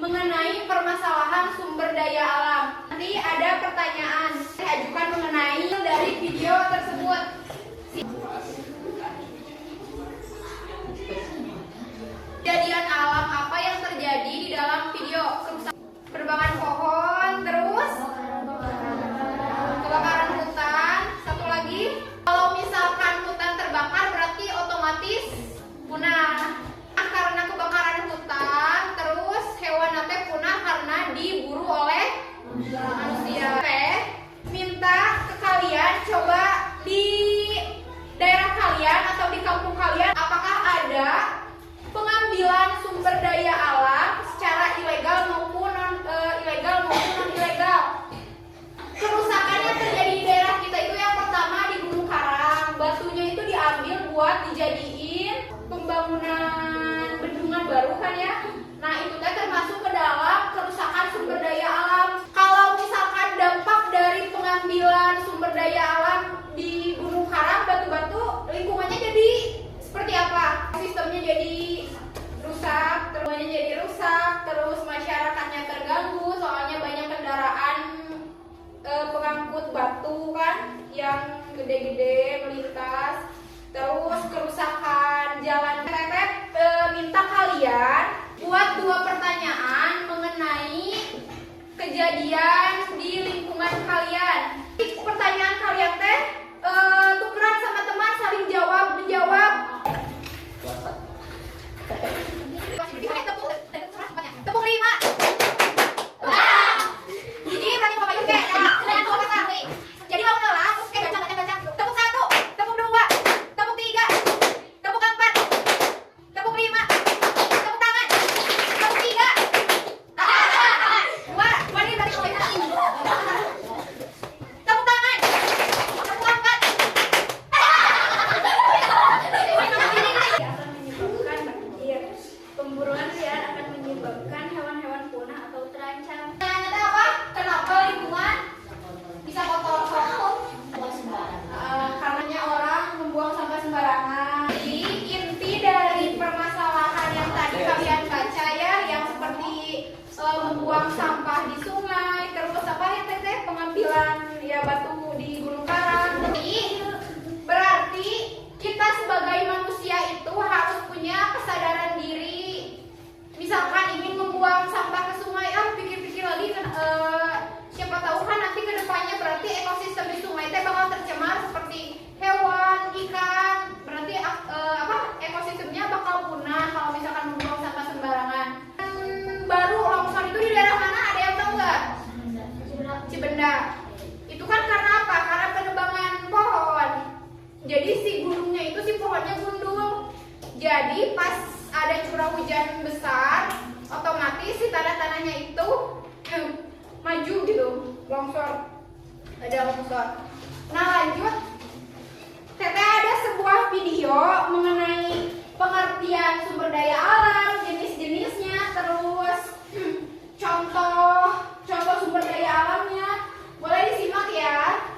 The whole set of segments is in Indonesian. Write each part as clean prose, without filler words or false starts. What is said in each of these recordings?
mengenai permasalahan sumber daya alam. Nanti ada pertanyaan diajukan mengenai dari video tersebut. Kejadian alam apa yang terjadi di dalam video? Penebangan pohon, terus kebakaran hutan, satu lagi. Kalau misalkan hutan terbakar berarti otomatis punah. Karena kebakaran hutan, terus hewan nanti punah karena diburu oleh manusia. Oke, minta ke kalian coba di daerah kalian atau di kampung kalian apakah ada pengambilan sumber daya alam secara ilegal maupun non ilegal. Kerusakan yang terjadi di daerah kita itu yang pertama di Gunung Karang, batunya itu diambil buat dijadiin pembangunan bendungan baru kan ya. Nah itu kan termasuk ke dalam kerusakan sumber daya alam. Kalau misalkan dampak dari pengambilan sumber daya alam di Gunung Karang, batu-batu, lingkungannya jadi seperti apa? Sistemnya jadi rusak, terus masyarakatnya terganggu soalnya banyak kendaraan pengangkut batu kan yang gede-gede melintas, terus kerusakan jalan. Minta kalian buat 2 pertanyaan mengenai kejadian di lingkungan kalian. Pertanyaan kalian tukeran sama teman, saling menjawab. Tepung 5. Jadi berarti Bapak juga jadi mau lah, terus kayak baca. Tepung 1, tepung 2, tepung 3, tepung 4, tepung 5, tepung tangan, tepung 3. 2 ini berarti tepung tangan, tepung 4. Akan menyebabkan banjir. Pemburuan liar akan menyebabkan hewan-hewan punah atau terancam. Ternyata apa? Kenapa lingkungan bisa kotor? Karenanya orang membuang sampah sembarangan. Jadi inti dari permasalahan yang tadi kalian baca ya, yang seperti membuang sampah di sungai, terus apa ya teteh pengambilan ya batu di Gunung Karang. Jadi berarti kita sebagai manusia itu harus punya kesadaran diri. Misalkan ingin membuang sampah ke sungai, pikir-pikir lagi kan, siapa tahu kan nanti ke depannya berarti ekosistem di sungai teh bakal tercemar seperti hewan, ikan, berarti ekosistemnya bakal punah kalau misalkan membuang sampah sembarangan. Baru longsor itu di daerah mana? Ada yang tahu nggak? Cibenda. Itu kan karena apa? Karena penebangan pohon. Jadi si gunungnya itu si pohonnya gundul. Jadi pas ada curah hujan besar, otomatis si tanah-tanahnya itu maju gitu, longsor. Ada longsor. Nah lanjut, Teteh ada sebuah video mengenai pengertian sumber daya alam, jenis-jenisnya, terus contoh sumber daya alamnya. Boleh disimak ya.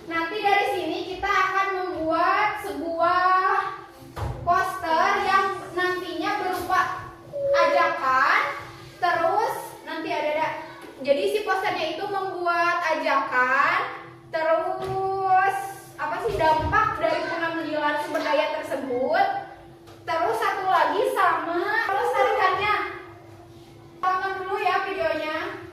Nanti dari sini kita akan membuat sebuah poster yang nantinya berupa ajakan, terus nanti ada. Jadi si posternya itu membuat ajakan, terus apa sih dampak dari pengambilan sumber daya tersebut, terus satu lagi sama terus tarikannya. Tonton dulu ya videonya.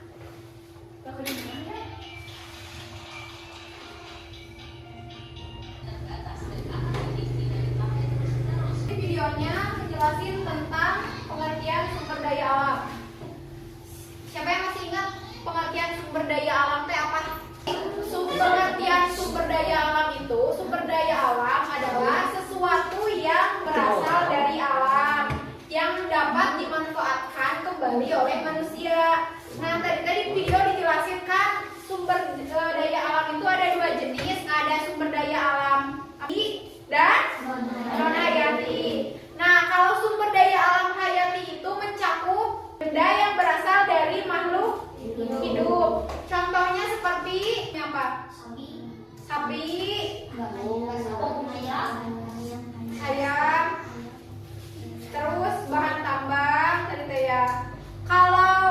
Videonya menjelasin tentang pengertian sumber daya alam. Siapa yang masih ingat pengertian sumber daya alam teh apa? Pengertian sumber daya alam itu, sumber daya alam adalah sesuatu yang berasal dari alam yang dapat dimanfaatkan kembali oleh manusia. Nah tadi video dijelasin kan sumber daya alam itu ada 2 jenis, ada sumber daya alam hayati dan non hayati. Nah kalau sumber daya alam hayati itu mencakup benda yang berasal dari makhluk hidup. Contohnya seperti apa? Sapi, ayam, terus bahan tambang tadi ya. Kalau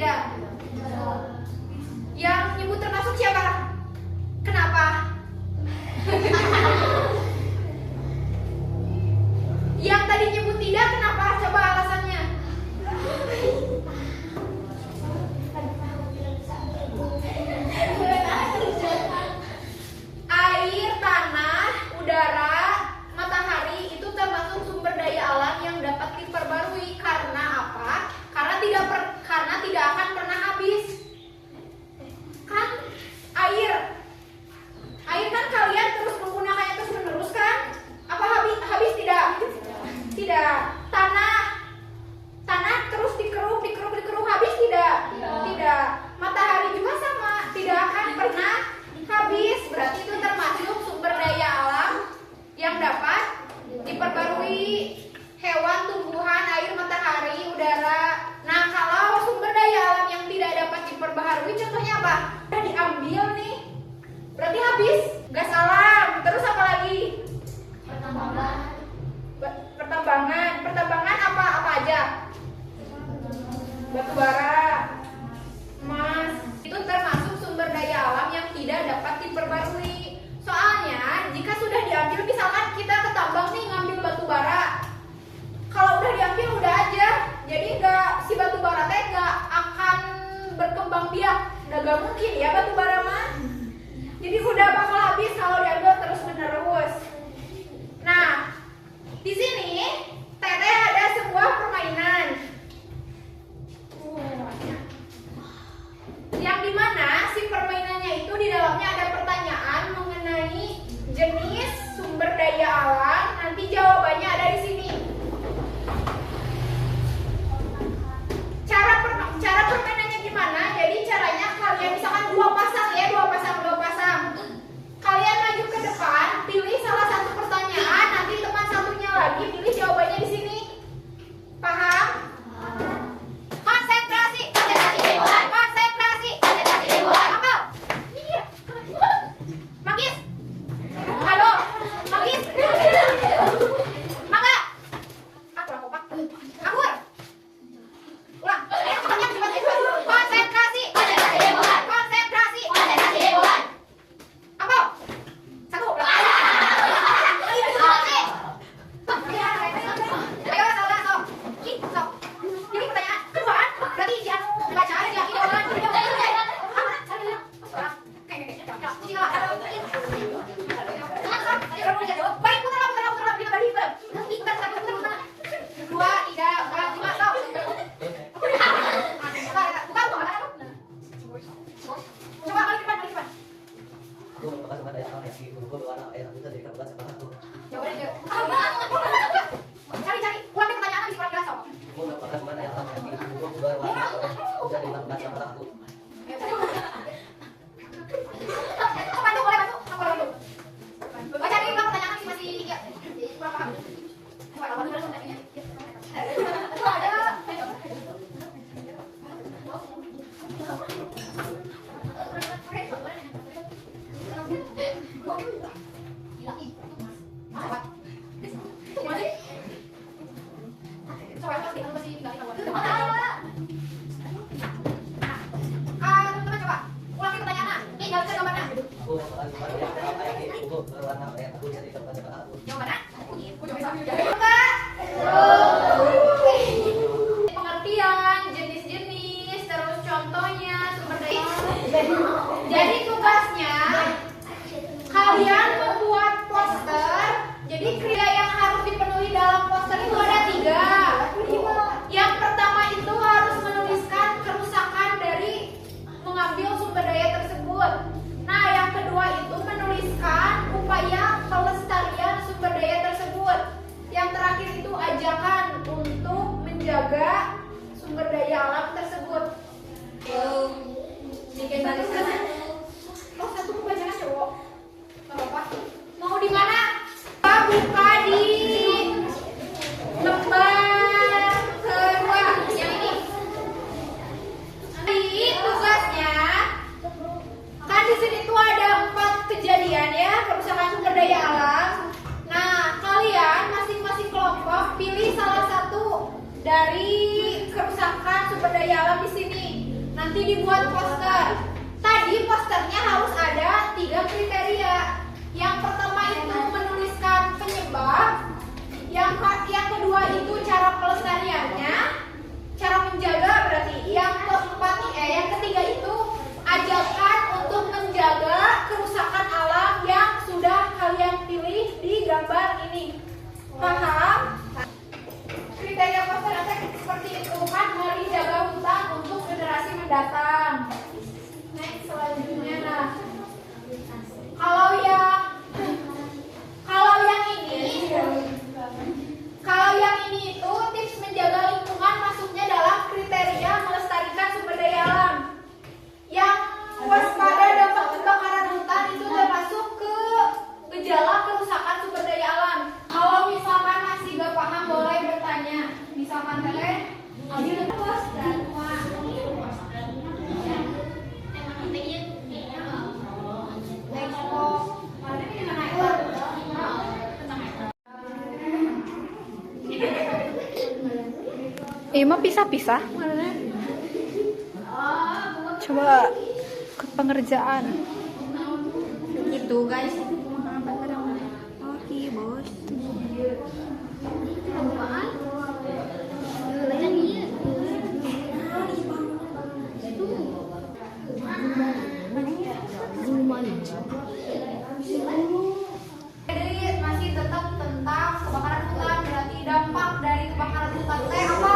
Tidak. Yang nyebut termasuk siapa? Kenapa? Yang tadi nyebut tidak, kenapa? Coba alasannya. Air, tanah, udara, matahari itu termasuk sumber daya alam yang dapat diperbarui. Karena apa? Karena tidak akan pernah habis. Kan air kan kalian terus menggunakannya terus menerus kan? Apa habis tidak? Tidak. Tanah terus dikeruk habis tidak? Tidak. Matahari juga sama, tidak akan pernah habis. Berarti itu termasuk sumber daya alam yang dapat diperbarui. Hewan, tumbuhan, air, matahari, udara. Nah, kalau sumber daya alam yang tidak dapat diperbaharui, contohnya apa? Udah diambil nih, berarti habis. Gas alam. Terus apa lagi? Pertambangan apa aja? Batu bara, emas. Itu termasuk sumber daya alam yang tidak dapat diperbarui. Soalnya jika sudah diambil, misalkan kita ke tambang nih ngambil batu bara, kalau udah diambil udah aja, jadi si batu bara teh nggak akan berkembang biak. Nggak mungkin ya batu bara mah. Jadi udah bakal habis kalau diambil terus menerus. Nah, di sini Teteh ada sebuah permainan yang dimana si permainannya itu di dalamnya ada pertanyaan mengenai jenis sumber daya alam. Nanti jawabannya ada di sini. Cara permainannya gimana? Jadi caranya kalian misalkan dua pasang. Kalian maju ke depan, pilih salah satu pertanyaan, nanti teman satunya lagi pilih jawabannya di sini. Paham? Konsentrasi. Apa? Iya. Magis. Halo, Magis. Mangga. Aku Pak. Akur. Ulang. Konsentrasi. Apa? Satu. Ayo saudara sok. Ini pertanyaan keduaan. Berarti jangan baca aja. Baik, putar. 2, 3, 4, 5, sok. Coba balik depan. Cari. Ulang pertanyaan habis kurang jelas, sok. Bantu, boleh bantu? Aku bantu. Cari ulang pertanyaan masih ya. Kurang paham. Teman-teman coba ulangi pertanyaan. Nih, nggak bisa gambarnya. Jawabannya? Pengertian, jenis-jenis, terus contohnya, sumber daya. Jadi tugasnya kalian membuat poster. Jadi kriteria yang harus dipenuhi dalam poster itu ada 3. Yang pertama itu harus menuliskan kerusakan dari mengambil sumber daya tersebut. Nah, yang kedua itu menuliskan upaya pelestarian sumber daya tersebut. Yang terakhir itu ajakan untuk menjaga sumber daya alam tersebut. Sedikit bantu. Nanti dibuat poster. Tadi posternya harus ada 3 kriteria. Yang pertama itu menuliskan penyebab. Yang kedua itu cara pelestariannya, cara menjaga berarti. Yang ketiga itu ajakan untuk menjaga kerusakan alam yang sudah kalian pilih di gambar ini. Paham? Kriteria poster seperti itu kan, mari jaga hutan untuk generasi mendatang. Next selanjutnya, nah kalau yang ini itu tips menjaga lingkungan masuknya dalam kriteria melestarikan sumber daya alam. Yang waspada dampak kebakaran hutan itu termasuk ke gejala kerusakan sumber daya alam. Kalau misalkan masih gak paham boleh bertanya. Misalkan kalian mah pisah-pisah. Coba ke pengerjaan. Gitu guys. Oke, bos. Jadi masih tetap tentang kebakaran hutan, berarti dampak dari kebakaran hutan apa?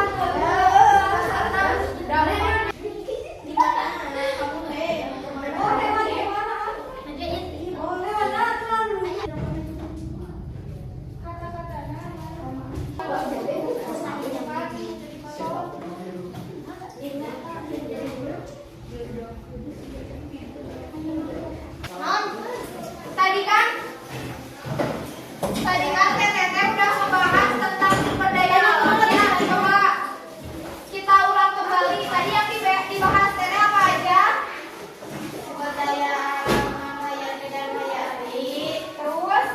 Tadi kan Teteh udah membahas tentang sumber daya alamnya. Coba kita ulang kembali. Tadi yang dibahas Teteh apa aja? Sumber daya alam, hayati dan hayati. Terus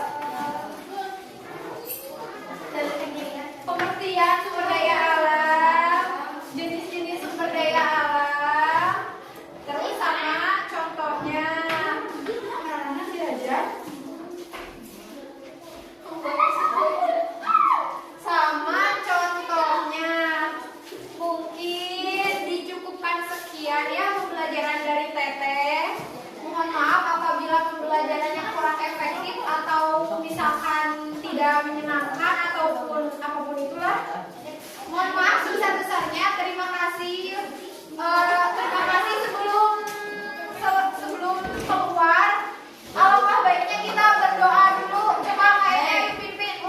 pengertian sumber daya alam, jenis-jenis sumber daya alam. Terus sama contohnya. Nanti aja. Sama contohnya. Mungkin dicukupkan sekian ya pembelajaran dari Teteh. Mohon maaf apabila pembelajarannya kurang efektif atau misalkan tidak menyenangkan ataupun apapun itulah. Mohon maaf sebesar-besarnya. Terima kasih. Terima kasih sebelum keluar. Alangkah baiknya kita berdoa dulu. Coba kayak pimpin.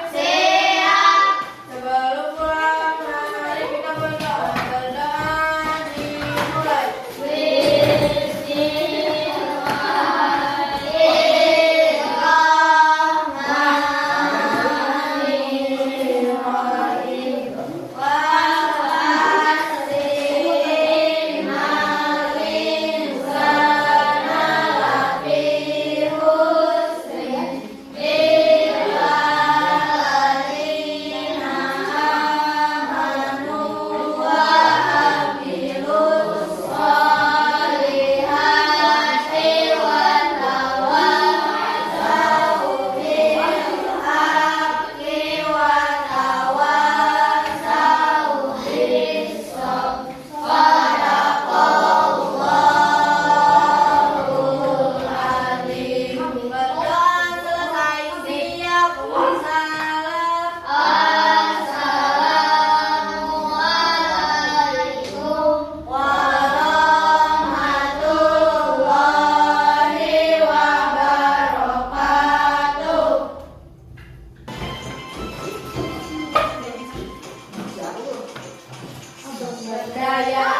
Siap. Sebelum pulang, mari kita berdoa. Berdoa dimulai. Daya